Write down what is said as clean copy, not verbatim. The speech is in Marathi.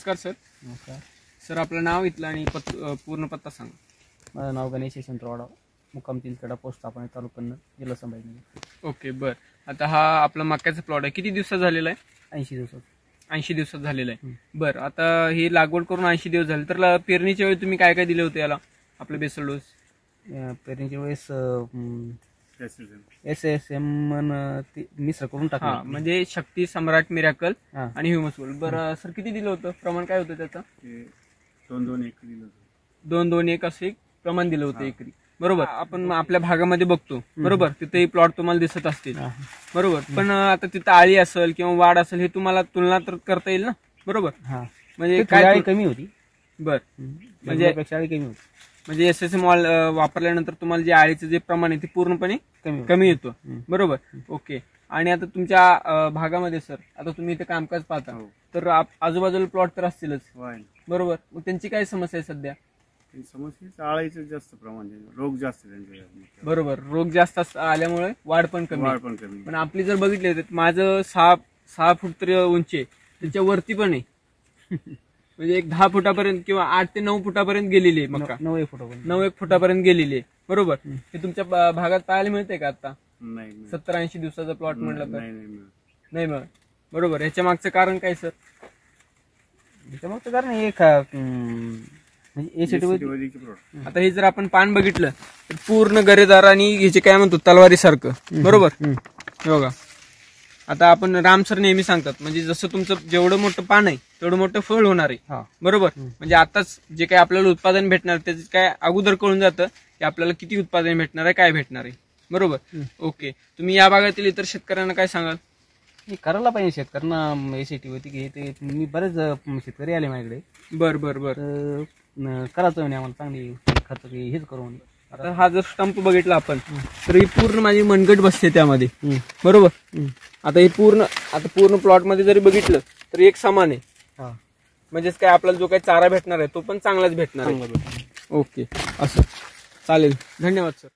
नमस्कार सर. नमस्कार. सर आपलं नाव इथलं आणि पूर्ण पत्ता सांगा. माझं नाव गणेश यशवंत वाडा, मुक्काम तिलखेडा, पोस्ट आपण तालुका जिल्हा संभाजीनगर. ओके बर. आता हा आपला मक्याचा प्लॉट आहे, किती दिवसात झालेला आहे? 80 दिवसात. 80 दिवसात झालेला आहे. बरं, आता ही लागवड करून 80 दिवस झाले, तर पेरणीच्या वेळी तुम्ही काय काय दिले होते याला आपलं बेसल डोस? पेरणीच्या वेळेस SSM मिश्र करून टाकलं, म्हणजे शक्ती, सम्राट, मिरॅकल हा. आणि ह्युमस गोल्ड. बरं सर, किती दिलं होतं? प्रमाण काय होतं त्याचं? 2-2-1 दिलं होतं. 2-2-1 असं एक प्रमाण दिलं होतं एकरी. बरोबर. आपण आपल्या भागामध्ये बघतो, बरोबर, तिथेही प्लॉट तुम्हाला दिसत असतील, बरोबर. पण आता तिथं आळी असेल किंवा वाढ असेल, हे तुम्हाला तुलना तर करता येईल ना, बरोबर. म्हणजे काय कमी होती. बर, म्हणजे आळी कमी होती. म्हणजे SSM वापरल्यानंतर तुम्हाला जे आळीचं जे प्रमाण आहे ते पूर्णपणे कमी येतो, बरोबर. ओके. आणि आता तुमच्या भागामध्ये सर, आता तुम्ही इथे कामकाज पाहता, तर आजूबाजूला प्लॉट तर असतीलच, बरोबर. मग त्यांची काय समस्या आहे सध्या? समस्या आळीचं जास्त प्रमाण आहे, रोग जास्त त्यांच्या. बरोबर, रोग जास्त आल्यामुळे वाढ पण कमी. पण आपली जर बघितली तर माझं 6 फूट तरी उंची आहे, त्याच्या वरती पण आहे. म्हणजे एक 10 फुटापर्यंत किंवा 8 ते 9 फुटापर्यंत गेलेली आहे मका. 9 फुटापर्यंत गेलेली आहे, बरोबर. हे तुमच्या भागात पाहायला मिळते का आता? नाही. 70-80 दिवसाचा प्लॉट म्हटलं तर नाही मग, बरोबर. ह्याच्या मागचं कारण काय सर? ह्याच्या मागचं कारण एक आता हे जर आपण पान बघितलं तर पूर्ण गरेदार आणि ह्याचे काय म्हणतो तलवारी सारखं, बरोबर. हे बघा, आता आपण राम सर नेहमी सांगतात, म्हणजे जसं तुमचं जेवढं मोठं पान आहे तेवढं मोठं फळ होणार आहे, बरोबर. म्हणजे आताच जे काही आपल्याला उत्पादन भेटणार त्याचं काय अगोदर कळून जातं की आपल्याला किती उत्पादन भेटणार आहे, काय भेटणार आहे, बरोबर. ओके. तुम्ही या भागातील इतर शेतकऱ्यांना काय सांगाल? करायला पाहिजे शेतकऱ्यांना. एसीटी होती की ते मी बरेच शेतकरी आले माझ्याकडे. बर करायचं म्हणे आम्हाला चांगली खर्च हेच करून. आता हा जर स्टंप बघितला आपण तर ही पूर्ण माझी मनगट बसते त्यामध्ये, बरोबर. आता ही पूर्ण प्लॉट मध्ये जरी बघितलं तर एक समान आहे, म्हणजेच काय आपल्याला जो काही चारा भेटणार आहे तो पण चांगलाच भेटणार आहे. ओके, असं चालेल. धन्यवाद सर.